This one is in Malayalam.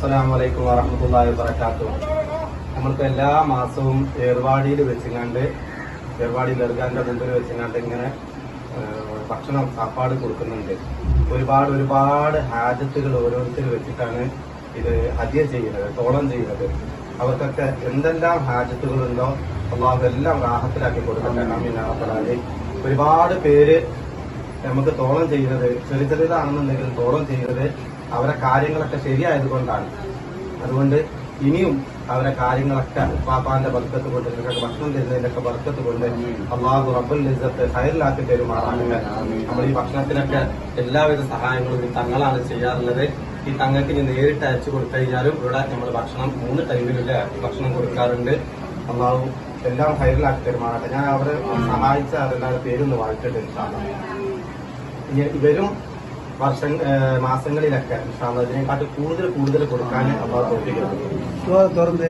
അസ്സലാമു വറഹ്മത്തുള്ളാഹി വബറകാതുഹു. നമ്മൾക്ക് എല്ലാ മാസവും ഏർവാടിയിൽ വെച്ചിങ്ങാണ്ട് ഏർവാടി ദർഗാന്റെ മുമ്പിൽ വെച്ചിങ്ങാണ്ട് ഇങ്ങനെ ഭക്ഷണം സാപ്പാട് കൊടുക്കുന്നുണ്ട്. ഒരുപാട് ഹാജത്തുകൾ ഓരോരുത്തർ വെച്ചിട്ടാണ് ഇത് ഹദിയ ചെയ്യുന്നത്, തോളം ചെയ്യുന്നത്. അവർക്കൊക്കെ എന്തെല്ലാം ഹാജത്തുകളുണ്ടോ അള്ളാഹു എല്ലാം റാഹത്തിലാക്കി കൊടുക്കട്ടെ. ആമീൻ യാ റബ്ബൽ ആലമീൻ. ഒരുപാട് പേര് നമുക്ക് തോളം ചെയ്യുന്നത് ചെറുതാണെന്നുണ്ടെങ്കിൽ തോളം ചെയ്യുന്നത് അവരെ കാര്യങ്ങളൊക്കെ ശരിയായതുകൊണ്ടാണ്. അതുകൊണ്ട് ഇനിയും അവരെ കാര്യങ്ങളൊക്കെ പാപ്പാന്റെ ബർക്കത്ത് കൊണ്ട് നിങ്ങൾക്ക് ഭക്ഷണം തരുന്നതിന്റെ ബർക്കത്ത് കൊണ്ട് അള്ളാഹു റബ്ബുൽ ഇസ്സത്ത് ഖൈറിലാക്കി തരുമാറാകട്ടെ. നമ്മൾ ഈ ഭക്ഷണത്തിനൊക്കെ എല്ലാവിധ സഹായങ്ങളും ഈ തങ്ങളാണ് ചെയ്യാറുള്ളത്. ഈ തങ്ങൾക്ക് ഇനി നേരിട്ട് അയച്ചു കൊടുത്തു കഴിഞ്ഞാലും ഇവിടെ നമ്മൾ ഭക്ഷണം 3 ടൈമിലുള്ള ഭക്ഷണം കൊടുക്കാറുണ്ട്. അള്ളാഹു എല്ലാം ഖൈറിലാക്കി തരുമാറാകട്ടെ. ഞാൻ അവരെ സഹായിച്ച അവരുടെ പേരൊന്ന് വായിച്ചിട്ട് വരും മാസങ്ങളിലൊക്കെ ഇതിനെക്കാട്ട് കൂടുതൽ കൊടുക്കാൻ അള്ളാഹു തോന്നിക്കുന്നു.